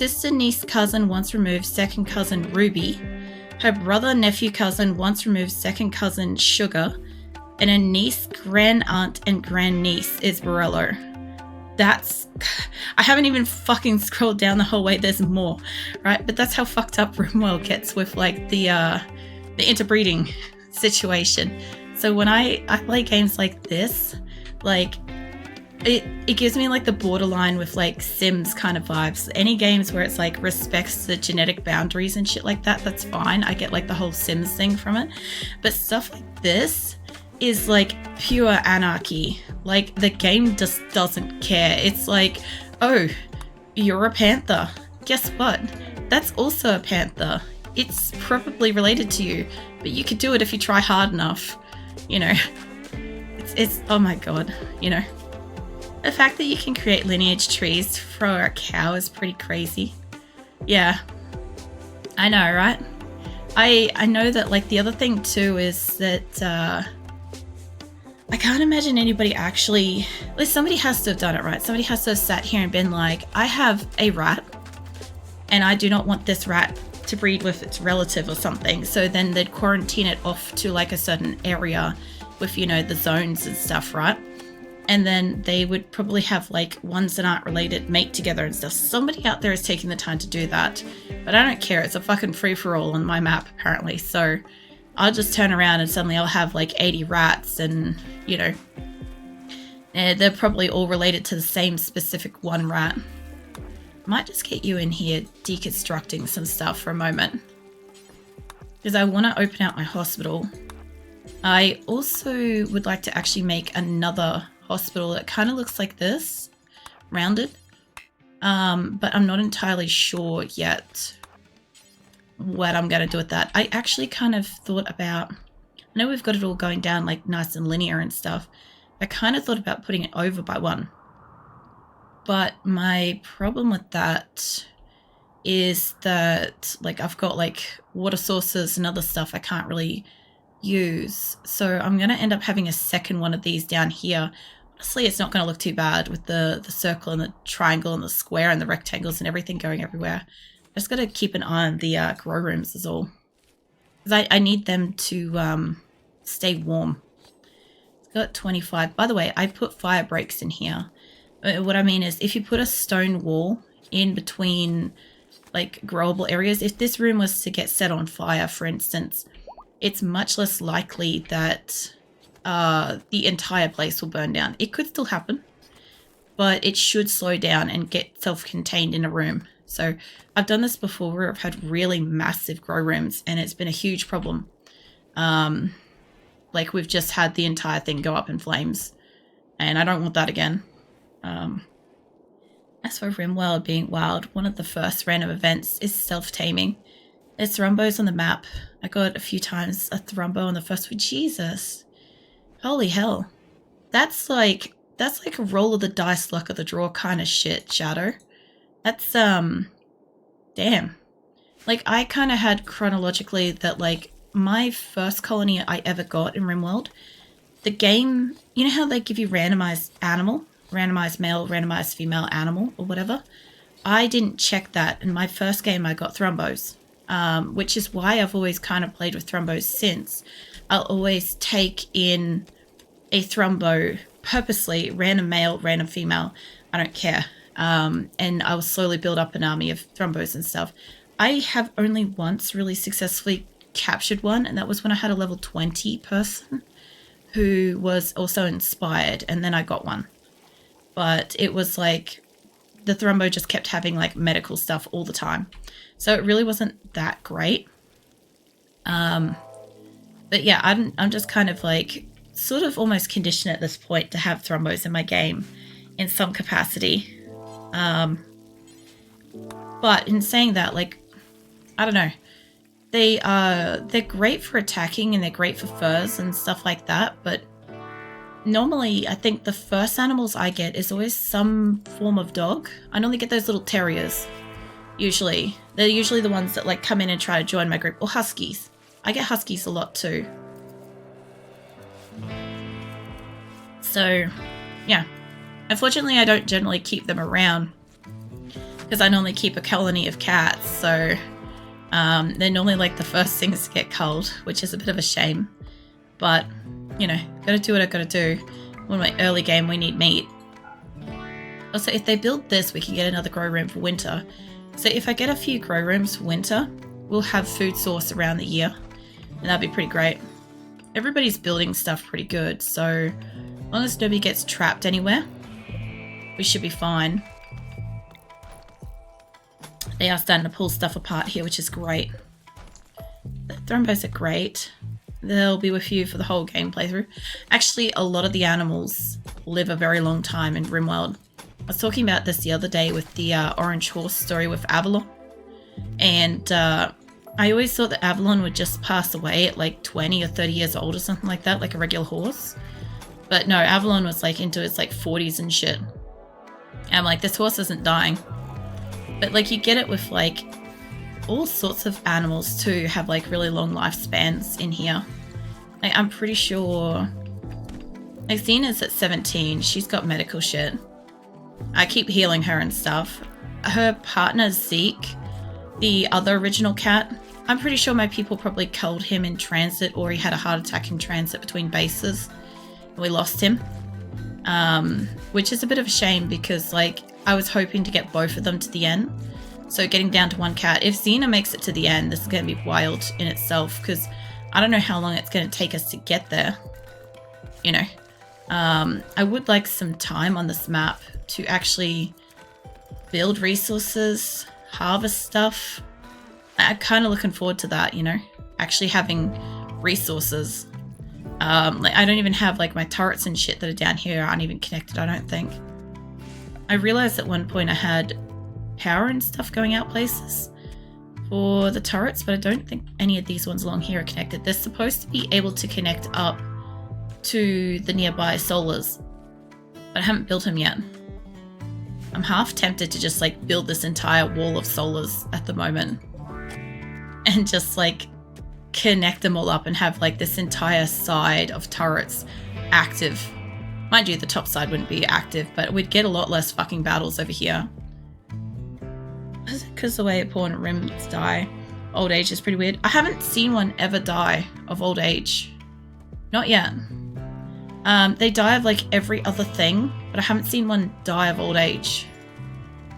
Sister, niece, cousin once removed, second cousin Ruby. Her brother, nephew, cousin once removed, second cousin Sugar. And her niece, grand aunt, and grandniece is Borello. That's... I haven't even fucking scrolled down the whole way. There's more, right? But that's how fucked up RimWorld gets with like the interbreeding situation. So when I play games like this, like it gives me like the borderline with like Sims kind of vibes. Any games where it's like respects the genetic boundaries and shit like that, that's fine. I get like the whole Sims thing from it. But stuff like this is like pure anarchy. Like the game just doesn't care. It's like, oh, you're a panther. Guess what? That's also a panther. It's probably related to you, but you could do it if you try hard enough. You know, it's oh my god, you know. The fact that you can create lineage trees for a cow is pretty crazy. Yeah, I know, right? I know that like the other thing too is that I can't imagine anybody actually, like somebody has to have done it, right? Somebody has to have sat here and been like, I have a rat and I do not want this rat to breed with its relative or something. So then they'd quarantine it off to like a certain area with, you know, the zones and stuff, right? And then they would probably have like ones that aren't related mate together and stuff. Somebody out there is taking the time to do that, but I don't care. It's a fucking free-for-all on my map apparently. So I'll just turn around and suddenly I'll have like 80 rats and, you know, they're probably all related to the same specific one rat. Might just get you in here deconstructing some stuff for a moment. Because I want to open out my hospital. I also would like to actually make another hospital that kind of looks like this, rounded. But I'm not entirely sure yet what I'm going to do with that. I actually kind of thought about, I know we've got it all going down like nice and linear and stuff. I kind of thought about putting it over by one. But my problem with that is that like I've got like water sources and other stuff I can't really use. So I'm going to end up having a second one of these down here. Honestly, it's not going to look too bad with the circle and the triangle and the square and the rectangles and everything going everywhere. I just got to keep an eye on the grow rooms is all. Because I need them to stay warm. It's got 25. By the way, I put fire breaks in here. What I mean is if you put a stone wall in between like growable areas, if this room was to get set on fire, for instance, it's much less likely that the entire place will burn down. It could still happen, but it should slow down and get self-contained in a room. So I've done this before where I've had really massive grow rooms and it's been a huge problem. Like we've just had the entire thing go up in flames and I don't want that again. As for RimWorld being wild, one of the first random events is self-taming. There's thrombos on the map. I got a few times a thrombo on the first one. Jesus. Holy hell. That's like a roll of the dice, luck of the draw kind of shit, Shadow. That's, damn. Like, I kind of had chronologically that, like, my first colony I ever got in RimWorld, the game, you know how they give you randomized animal? Randomized male, randomized female animal, or whatever? I didn't check that. In my first game, I got thrombos, which is why I've always kind of played with thrombos since. I'll always take in a thrombo purposely, random male, random female. I don't care. And I will slowly build up an army of thrombos and stuff. I have only once really successfully captured one, and that was when I had a level 20 person who was also inspired, and then I got one. But it was like the thrombo just kept having like medical stuff all the time. So it really wasn't that great. But yeah, I'm just kind of like sort of almost conditioned at this point to have thrombos in my game in some capacity. But in saying that, like, I don't know, they're great for attacking and they're great for furs and stuff like that, but normally I think the first animals I get is always some form of dog. I normally get those little terriers, usually. They're usually the ones that like come in and try to join my group, or huskies. I get huskies a lot too. So, yeah. Unfortunately, I don't generally keep them around. because I normally keep a colony of cats, so they're normally like the first things to get culled, which is a bit of a shame. But, you know, gotta do what I gotta do. When my early game, we need meat. Also, if they build this, we can get another grow room for winter. So if I get a few grow rooms for winter, we'll have food source around the year. And that'd be pretty great. Everybody's building stuff pretty good, so as long as nobody gets trapped anywhere, we should be fine. They are starting to pull stuff apart here, which is great. The thrombos are great. They'll be with you for the whole game playthrough. Actually, a lot of the animals live a very long time in RimWorld. I was talking about this the other day with the orange horse story with Avalon. And I always thought that Avalon would just pass away at like 20 or 30 years old or something like that, like a regular horse. But no, Avalon was like into its like 40s and shit. And I'm like, this horse isn't dying. But like you get it with like all sorts of animals too have like really long lifespans in here. Like I'm pretty sure like Xena's at 17, she's got medical shit. I keep healing her and stuff. Her partner Zeke, the other original cat, I'm pretty sure my people probably culled him in transit, or he had a heart attack in transit between bases. We lost him. Which is a bit of a shame because like I was hoping to get both of them to the end. So getting down to one cat. If Xena makes it to the end, this is going to be wild in itself because I don't know how long it's going to take us to get there. You know. I would like some time on this map to actually build resources, harvest stuff. I'm kind of looking forward to that, you know, actually having resources. Like I don't even have like my turrets and shit that are down here aren't even connected, I don't think. I realized at one point I had power and stuff going out places for the turrets, but I don't think any of these ones along here are connected. They're supposed to be able to connect up to the nearby solars, but I haven't built them yet. I'm half tempted to just like build this entire wall of solars at the moment and just like connect them all up and have like this entire side of turrets active. Mind you, the top side wouldn't be active, but we'd get a lot less fucking battles over here. Is it because the way poor Rims die? Old age is pretty weird. I haven't seen one ever die of old age. Not yet. They die of like every other thing, but I haven't seen one die of old age.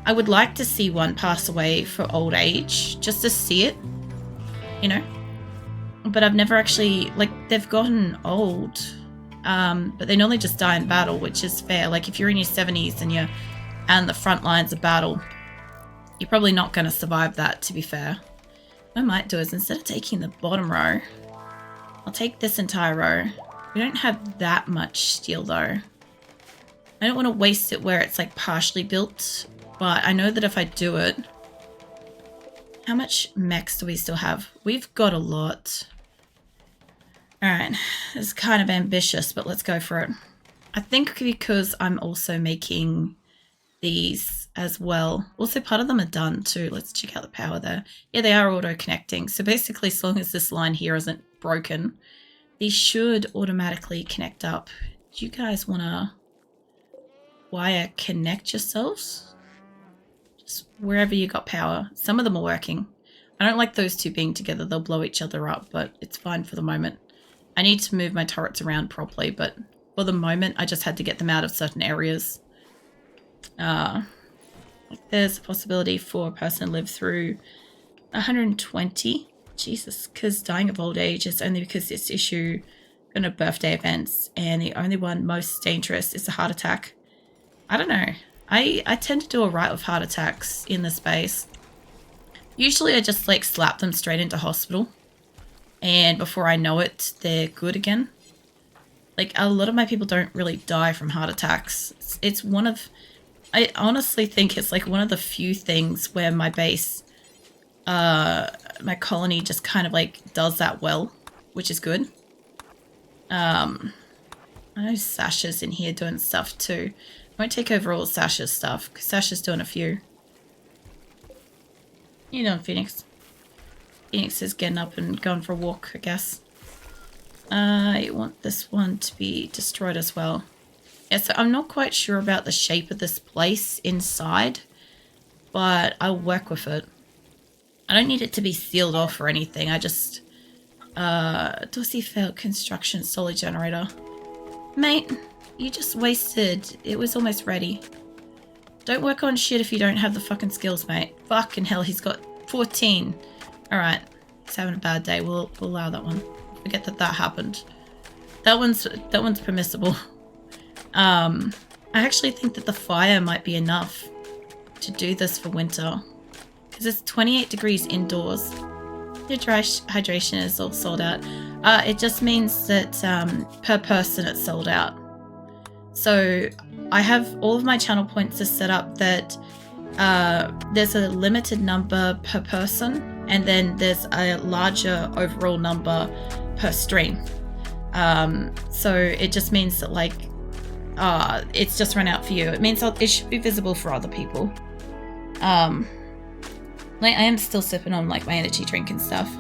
I would like to see one pass away for old age, just to see it, you know? But I've never actually, like, they've gotten old, but they normally just die in battle, which is fair. Like, if you're in your 70s and you're on the front lines of battle, you're probably not going to survive that, to be fair. What I might do is, instead of taking the bottom row, I'll take this entire row. We don't have that much steel, though. I don't want to waste it where it's, like, partially built, but I know that if I do it... How much mechs do we still have? We've got a lot. Alright, it's kind of ambitious, but let's go for it. I think because I'm also making these as well. Also, part of them are done too. Let's check out the power there. Yeah, they are auto-connecting. So basically, as long as this line here isn't broken, these should automatically connect up. Do you guys want to wire connect yourselves? Just wherever you got power. Some of them are working. I don't like those two being together. They'll blow each other up, but it's fine for the moment. I need to move my turrets around properly, but for the moment, I just had to get them out of certain areas. There's a possibility for a person to live through 120. Jesus, because dying of old age is only because this issue in a birthday events, and the only one most dangerous is a heart attack. I don't know. I tend to do alright with heart attacks in the space. Usually I just like slap them straight into hospital, and before I know it, they're good again. Like, a lot of my people don't really die from heart attacks. It's one of... I honestly think it's like one of the few things where my base, my colony just kind of like does that well, which is good. I know Sasha's in here doing stuff too. I won't take over all Sasha's stuff, because Sasha's doing a few. You know, Phoenix. Phoenix is getting up and going for a walk, I guess. I want this one to be destroyed as well. Yeah, so I'm not quite sure about the shape of this place inside, but I'll work with it. I don't need it to be sealed off or anything. I just... Dorsey failed construction solar generator. Mate, you just wasted. It was almost ready. Don't work on shit if you don't have the fucking skills, mate. Fucking hell, he's got 14. Alright, he's having a bad day. We'll allow that one. Forget that happened. That one's permissible. I actually think that the fire might be enough to do this for winter. Because it's 28 degrees indoors. Your hydration is all sold out. It just means that per person it's sold out. So I have all of my channel points are set up that there's a limited number per person, and then there's a larger overall number per stream. So it just means that like it's just run out for you. It means it should be visible for other people. Like I am still sipping on like my energy drink and stuff.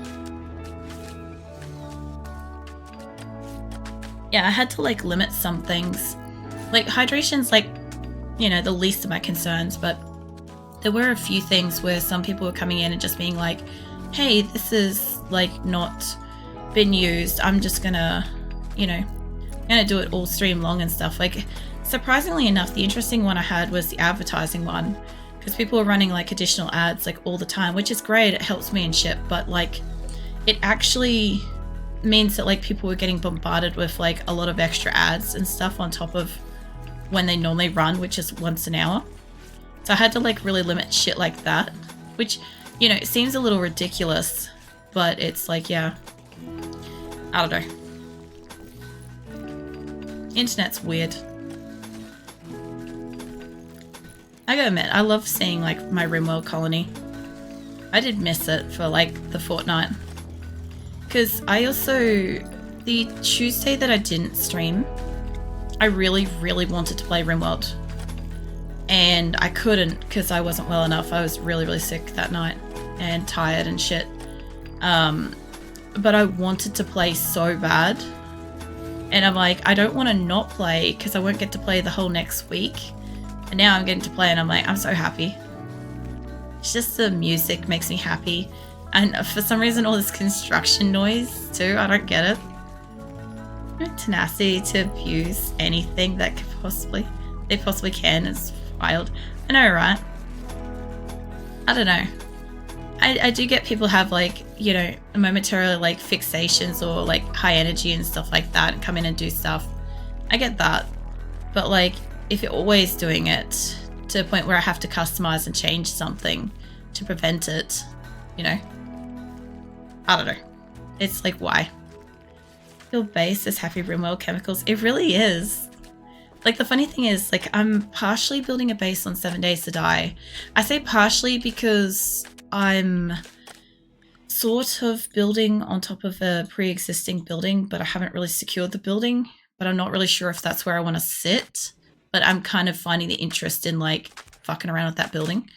Yeah, I had to like limit some things. Like hydration's like, you know, the least of my concerns, but there were a few things where some people were coming in and just being like, hey, this is like not been used. I'm just gonna, you know, do it all stream long and stuff. Like surprisingly enough, the interesting one I had was the advertising one. Because people are running like additional ads like all the time, which is great. It helps me and shit, but like it actually means that like people were getting bombarded with like a lot of extra ads and stuff on top of when they normally run, which is once an hour. So I had to like really limit shit like that, which, you know, it seems a little ridiculous, but it's like, yeah, I don't know. Internet's weird. I gotta admit, I love seeing like my RimWorld colony. I did miss it for like the fortnight. Because I also, the Tuesday that I didn't stream, I really, really wanted to play RimWorld. And I couldn't because I wasn't well enough. I was really, really sick that night and tired and shit. But I wanted to play so bad. And I'm like, I don't want to not play because I won't get to play the whole next week. And now I'm getting to play and I'm like, I'm so happy. It's just the music makes me happy. And for some reason, all this construction noise too, I don't get it. No tenacity to abuse anything that they possibly can. It's wild. I know, right? I don't know. I do get people have like, you know, momentarily like fixations or like high energy and stuff like that and come in and do stuff. I get that. But like, if you're always doing it to a point where I have to customize and change something to prevent it, you know, I don't know. It's like, why? Your base is happy RimWorld chemicals. It really is. Like the funny thing is, like I'm partially building a base on 7 Days to Die. I say partially because I'm sort of building on top of a pre-existing building, but I haven't really secured the building, but I'm not really sure if that's where I want to sit. But I'm kind of finding the interest in like fucking around with that building.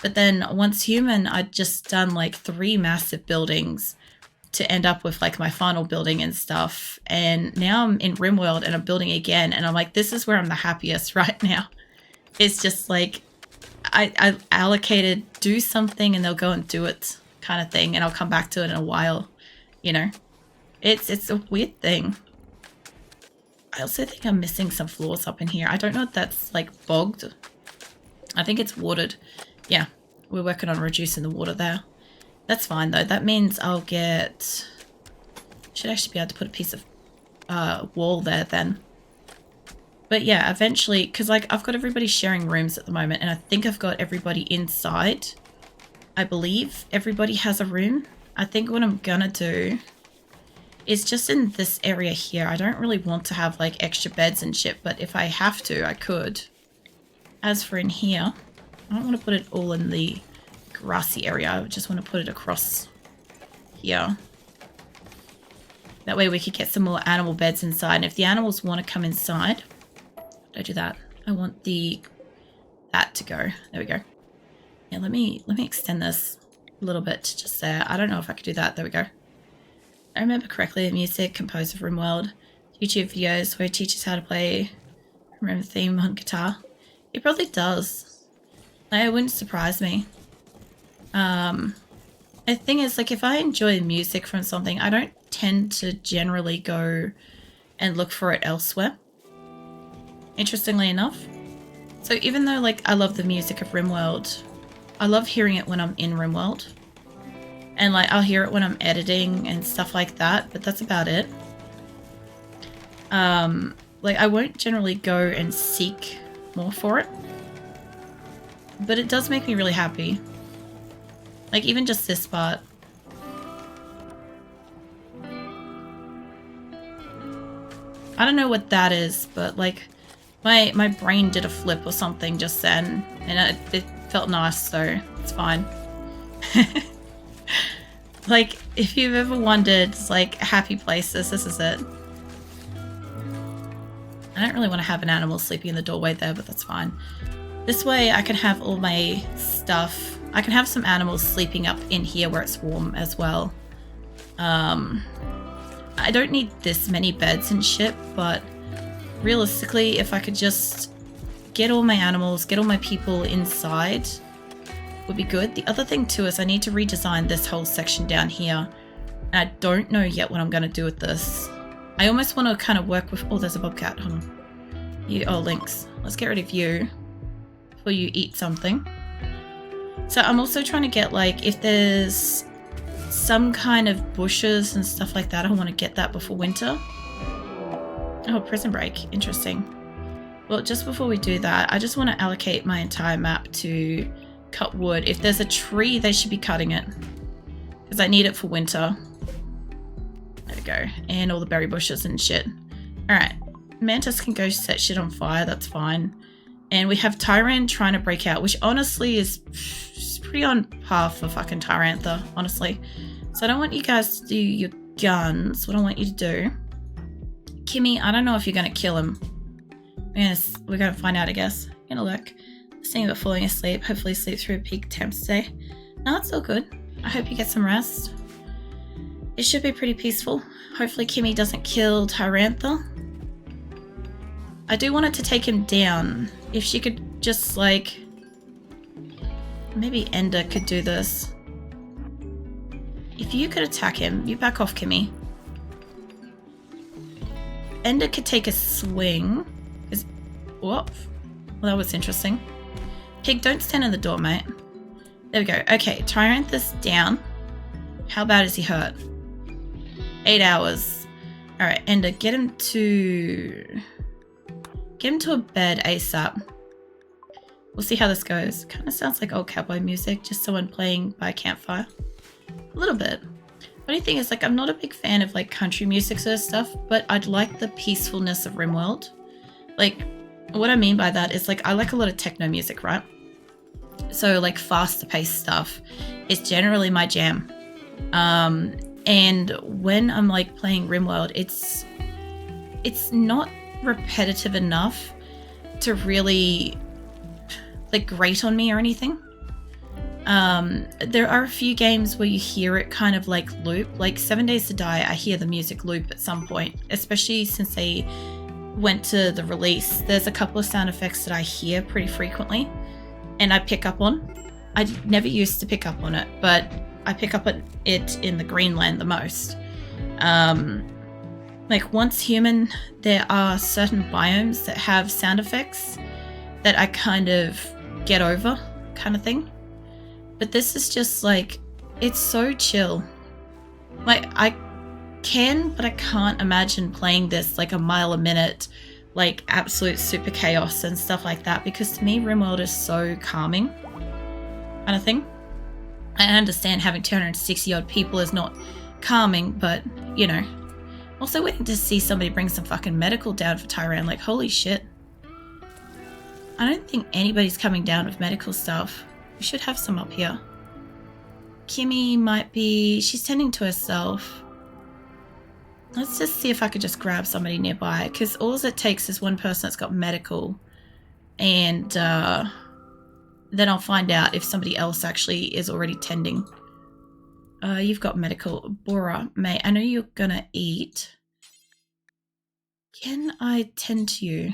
But then once human, I'd just done like 3 massive buildings to end up with like my final building and stuff. And now I'm in RimWorld and I'm building again. And I'm like, this is where I'm the happiest right now. It's just like, I allocated do something and they'll go and do it kind of thing. And I'll come back to it in a while, you know, it's a weird thing. I also think I'm missing some floors up in here. I don't know if that's like bogged. I think it's watered. Yeah, we're working on reducing the water there. That's fine though. That means I'll get... should actually be able to put a piece of wall there then. But yeah, eventually, because like I've got everybody sharing rooms at the moment and I think I've got everybody inside. I believe everybody has a room. I think what I'm gonna do is just in this area here. I don't really want to have like extra beds and shit, but if I have to, I could. As for in here, I don't want to put it all in the grassy area. I just want to put it across here. That way we could get some more animal beds inside. And if the animals want to come inside, don't do that. I want that to go. There we go. Yeah, let me extend this a little bit to just there. I don't know if I could do that. There we go. I remember correctly, the music composed of RimWorld YouTube videos where it teaches how to play RimWorld theme on guitar. It probably does. It wouldn't surprise me. The thing is, like, if I enjoy music from something, I don't tend to generally go and look for it elsewhere, interestingly enough. So even though, like, I love the music of RimWorld, I love hearing it when I'm in RimWorld. And, like, I'll hear it when I'm editing and stuff like that, but that's about it. Like, I won't generally go and seek more for it. But it does make me really happy. Like, even just this part. I don't know what that is, but, like, my brain did a flip or something just then. And it felt nice, so it's fine. Like, if you've ever wondered, like, happy places, this is it. I don't really want to have an animal sleeping in the doorway there, but that's fine. This way I can have all my stuff. I can have some animals sleeping up in here where it's warm as well. I don't need this many beds and shit, but realistically, if I could just get all my animals, get all my people inside, would be good. The other thing too is I need to redesign this whole section down here. And I don't know yet what I'm going to do with this. I almost want to kind of work with... Oh, there's a bobcat. Hold on. Oh, Lynx. Let's get rid of you before you eat something. So I'm also trying to get, like, if there's some kind of bushes and stuff like that, I want to get that before winter. Oh, prison break. Interesting. Well, just before we do that, I just want to allocate my entire map to cut wood. If there's a tree, they should be cutting it, because I need it for winter. There we go. And all the berry bushes and shit. Alright. Mantis can go set shit on fire. That's fine. And we have Tyran trying to break out, which honestly is pretty on par for fucking Tyrantha, honestly. So I don't want you guys to do your guns. What I want you to do... Kimmy, I don't know if you're going to kill him. We're going to find out, I guess. I'm going to look. Seeing about falling asleep. Hopefully sleep through peak temps today. No, it's all good. I hope you get some rest. It should be pretty peaceful. Hopefully Kimmy doesn't kill Tyrantha. I do want it to take him down. If she could just, like... Maybe Ender could do this. If you could attack him, you back off, Kimmy. Ender could take a swing. Whoop. Well, that was interesting. Pig, don't stand in the door, mate. There we go. Okay, Tyrantha's down. How bad is he hurt? 8 hours. Alright, Ender, get him to a bed ASAP. We'll see how this goes. Kind of sounds like old cowboy music, just someone playing by a campfire. A little bit. Funny thing is, like, I'm not a big fan of, like, country music sort of stuff, but I'd like the peacefulness of RimWorld. Like, what I mean by that is, like, I like a lot of techno music, right? So, like, faster paced stuff is generally my jam. And when I'm, like, playing RimWorld, it's not repetitive enough to really, like, grate on me or anything. There are a few games where you hear it kind of, like, loop. Like 7 Days to Die, I hear the music loop at some point, especially since they went to the release. There's a couple of sound effects that I hear pretty frequently and I pick up on. I never used to pick up on it, but I pick up on it in the Greenland the most. Like, once human, there are certain biomes that have sound effects that I kind of get over, kind of thing. But this is just, like, it's so chill. Like, I can, but I can't imagine playing this, like, a mile a minute, like, absolute super chaos and stuff like that, because to me, RimWorld is so calming, kind of thing. I understand having 260 odd people is not calming, but, you know. Also waiting to see somebody bring some fucking medical down for Tyran, like, holy shit. I don't think anybody's coming down with medical stuff. We should have some up here. Kimmy might be... She's tending to herself. Let's just see if I could just grab somebody nearby, because all it takes is one person that's got medical, and then I'll find out if somebody else actually is already tending. You've got medical. Bora, mate, I know you're gonna eat. Can I tend to you?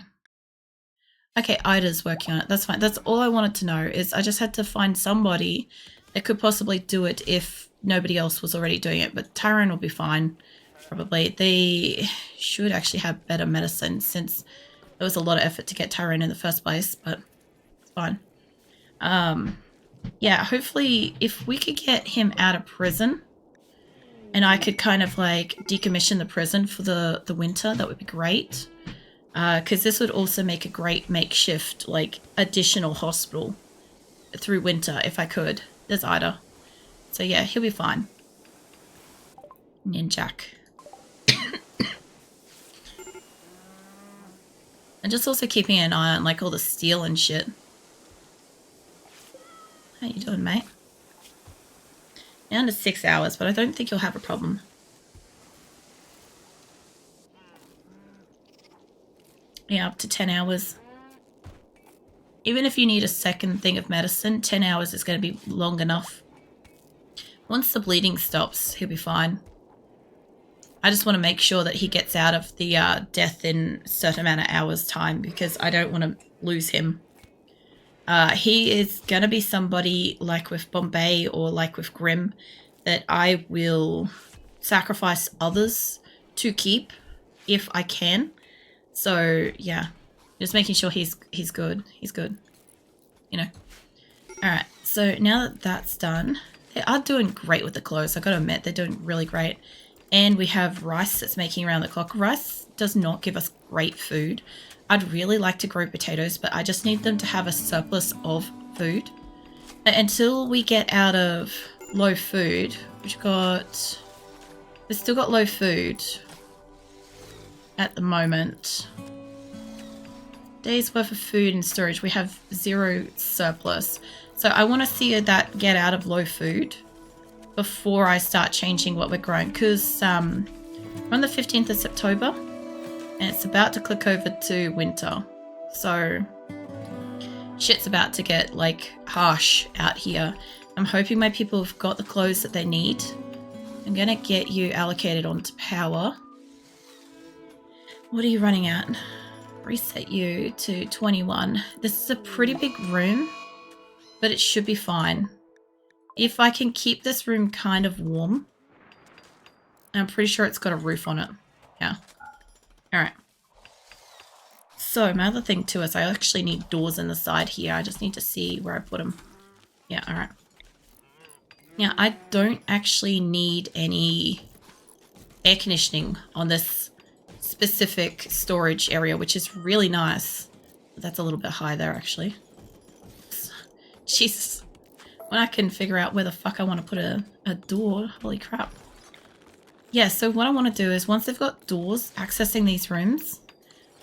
Okay, Ida's working on it. That's fine. That's all I wanted to know is I just had to find somebody that could possibly do it if nobody else was already doing it. But Tyrone will be fine, probably. They should actually have better medicine since there was a lot of effort to get Tyrone in the first place, but it's fine. Yeah, hopefully if we could get him out of prison and I could kind of like decommission the prison for the winter, that would be great. Because this would also make a great makeshift, like, additional hospital through winter if I could. There's Ida. So yeah, he'll be fine. Ninjak. And just also keeping an eye on, like, all the steel and shit. How you doing, mate? Down to 6 hours, but I don't think you'll have a problem. Yeah, up to 10 hours. Even if you need a second thing of medicine, 10 hours is going to be long enough. Once the bleeding stops, he'll be fine. I just want to make sure that he gets out of the death in a certain amount of hours' time because I don't want to lose him. He is going to be somebody like with Bombay or like with Grim that I will sacrifice others to keep if I can. So, yeah, just making sure he's good. He's good, you know. All right, so now that that's done, they are doing great with the clothes. I got to admit, they're doing really great. And we have rice that's making around the clock. Rice does not give us great food. I'd really like to grow potatoes, but I just need them to have a surplus of food. Until we get out of low food, we've still got low food at the moment. Days worth of food in storage. We have 0 surplus. So I want to see that get out of low food before I start changing what we're growing. Because we're on the 15th of September and it's about to click over to winter. So shit's about to get like harsh out here. I'm hoping my people have got the clothes that they need. I'm going to get you allocated onto power. What are you running at? Reset you to 21. This is a pretty big room, but it should be fine. If I can keep this room kind of warm, I'm pretty sure it's got a roof on it. Yeah. All right. So my other thing too is I actually need doors in the side here. I just need to see where I put them. Yeah, all right. Now, I don't actually need any air conditioning on this specific storage area, which is really nice. That's a little bit high there, actually. Jesus. When I can figure out where the fuck I want to put a door, holy crap. Yeah, so what I want to do is once they've got doors accessing these rooms,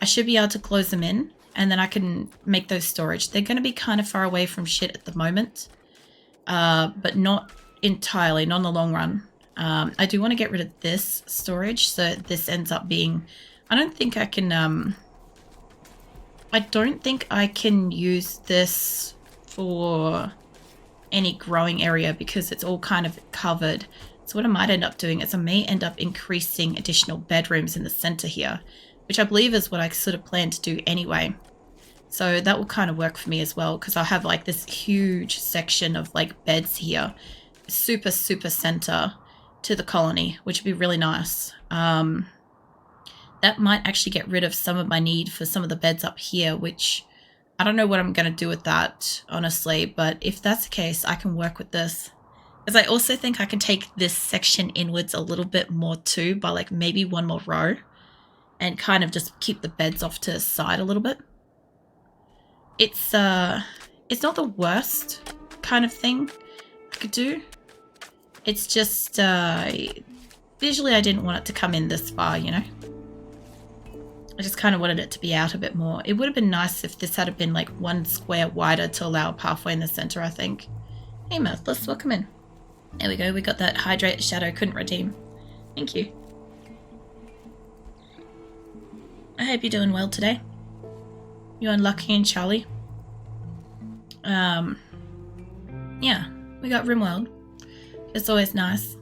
I should be able to close them in and then I can make those storage. They're going to be kind of far away from shit at the moment, but not entirely, not in the long run. I do want to get rid of this storage, so this ends up being... I don't think I can use this for any growing area because it's all kind of covered. So what I might end up doing is I may end up increasing additional bedrooms in the center here, which I believe is what I sort of plan to do anyway. So that will kind of work for me as well because I'll have like this huge section of like beds here, super center to the colony, which would be really nice. That might actually get rid of some of my need for some of the beds up here, which I don't know what I'm going to do with that, honestly. But if that's the case, I can work with this. Because I also think I can take this section inwards a little bit more too, by like maybe one more row. And kind of just keep the beds off to the side a little bit. It's not the worst kind of thing I could do. It's just, visually I didn't want it to come in this far, you know? I just kind of wanted it to be out a bit more. It would have been nice if this had been like 1 square wider to allow a pathway in the center, I think. Hey, Mirthless, welcome in. There we go, we got that Hydrate Shadow couldn't redeem. Thank you. I hope you're doing well today. You and Lucky and Charlie. Yeah, we got RimWorld. It's always nice.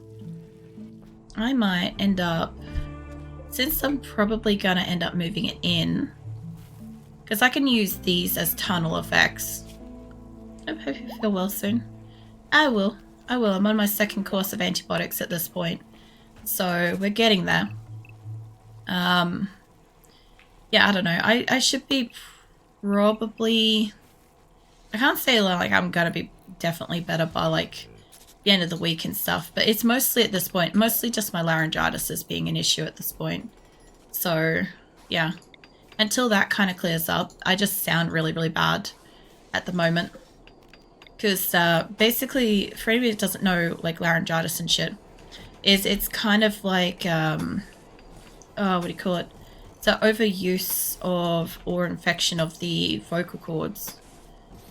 I might end up, since I'm probably gonna end up moving it in, Because I can use these as tunnel effects. I hope you feel well soon. I will. I'm on my second course of antibiotics at this point. So we're getting there. Yeah, I don't know. I should be probably... I can't say like I'm gonna be definitely better by like the end of the week and stuff, but it's mostly at this point, mostly just my laryngitis is being an issue at this point. So yeah, until that kind of clears up, I just sound really, really bad at the moment. Because basically, for anybody that doesn't know, like laryngitis and shit, it's kind of like, what do you call it? So overuse of or infection of the vocal cords.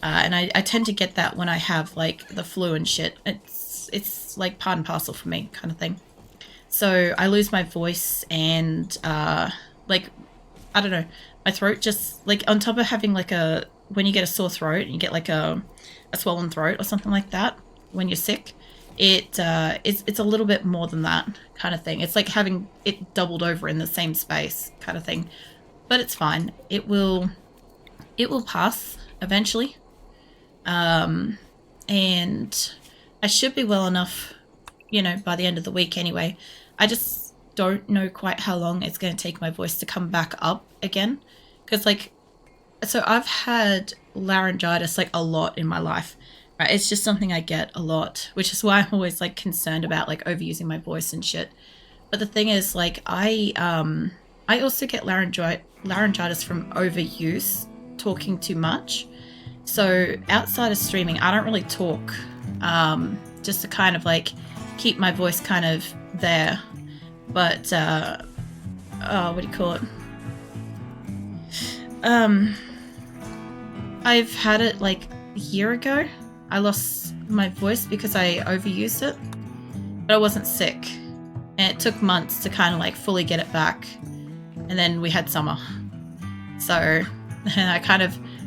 And I tend to get that when I have like the flu and shit. It's like part and parcel for me kind of thing. So I lose my voice and like, I don't know, my throat just like on top of having like when you get a sore throat and you get like a swollen throat or something like that when you're sick, it's a little bit more than that kind of thing. It's like having it doubled over in the same space kind of thing, but it's fine. It will pass eventually. And I should be well enough, you know, by the end of the week anyway. I just don't know quite how long it's going to take my voice to come back up again. Because, like, so I've had laryngitis, like, a lot in my life, right? It's just something I get a lot, which is why I'm always, like, concerned about, like, overusing my voice and shit. But the thing is, like, I also get laryngitis from overuse, talking too much. So outside of streaming, I don't really talk, just to kind of like keep my voice kind of there. But, what do you call it? I've had it like a year ago. I lost my voice because I overused it, but I wasn't sick. And it took months to kind of like fully get it back. And then we had summer. So I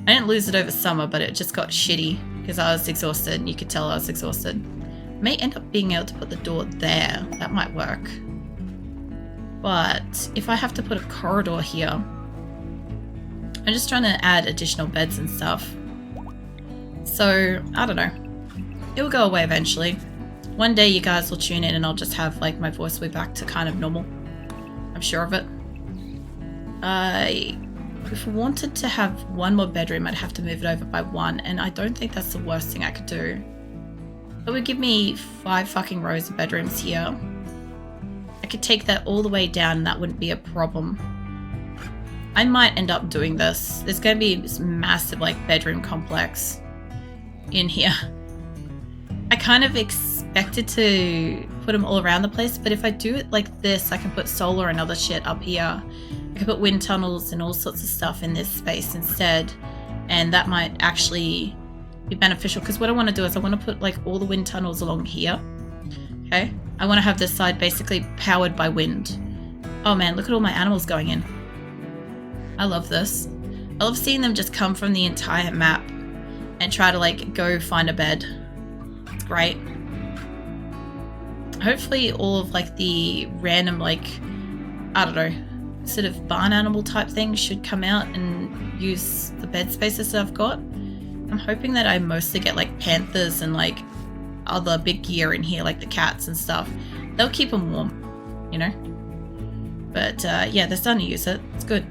didn't lose it over summer, but it just got shitty because I was exhausted and you could tell I was exhausted. I may end up being able to put the door there. That might work. But if I have to put a corridor here, I'm just trying to add additional beds and stuff. So, I don't know. It will go away eventually. One day you guys will tune in and I'll just have like my voice will be back to kind of normal. I'm sure of it. If I wanted to have one more bedroom, I'd have to move it over by one, and I don't think that's the worst thing I could do. It would give me 5 fucking rows of bedrooms here. I could take that all the way down and that wouldn't be a problem. I might end up doing this. There's going to be this massive like bedroom complex in here. I kind of expected to put them all around the place, but if I do it like this, I can put solar and other shit up here. I could put wind tunnels and all sorts of stuff in this space instead, and that might actually be beneficial because what I want to do is I want to put like all the wind tunnels along here. Okay, I want to have this side basically powered by wind. Oh man, look at all my animals going in. I love this. I love seeing them just come from the entire map and try to like go find a bed. It's great. Hopefully all of like the random like, I don't know, sort of barn animal type things should come out and use the bed spaces that I've got. I'm hoping that I mostly get like panthers and like other big gear in here, like the cats and stuff. They'll keep them warm, you know? But yeah, they're starting to use it. It's good.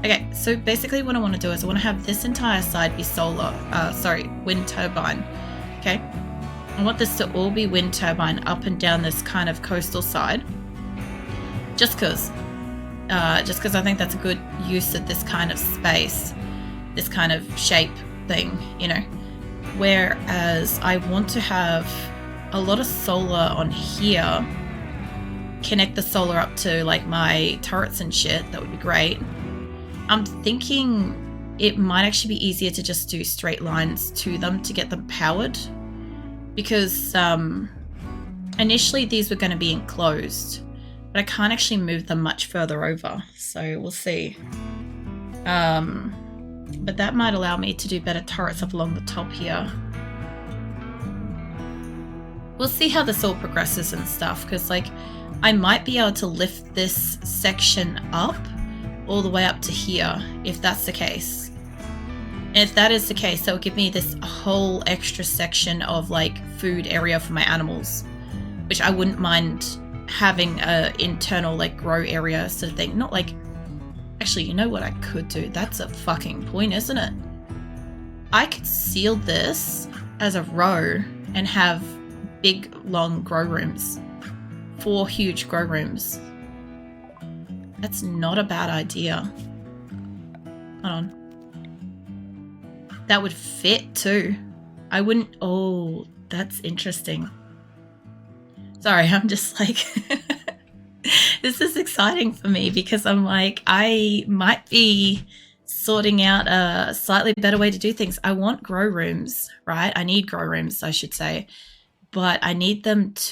Okay, so basically what I want to do is I want to have this entire side be wind turbine. Okay? I want this to all be wind turbine up and down this kind of coastal side. Just because I think that's a good use of this kind of space, this kind of shape thing, you know. Whereas I want to have a lot of solar on here, connect the solar up to like my turrets and shit. That would be great. I'm thinking it might actually be easier to just do straight lines to them to get them powered, because initially these were going to be enclosed, but I can't actually move them much further over, so we'll see. But that might allow me to do better turrets up along the top here. We'll see how this all progresses and stuff, because like I might be able to lift this section up all the way up to here if that's the case. And if that is the case, that will give me this whole extra section of like food area for my animals, which I wouldn't mind having a internal like grow area sort of thing. Not like, actually, you know what I could do? That's a fucking point, isn't it? I could seal this as a row and have big, long grow rooms. 4 huge grow rooms. That's not a bad idea. Hold on. That would fit too. I wouldn't... Oh, that's interesting. Sorry, I'm just like... This is exciting for me because I'm like, I might be sorting out a slightly better way to do things. I want grow rooms, right? I need grow rooms, I should say. But I need them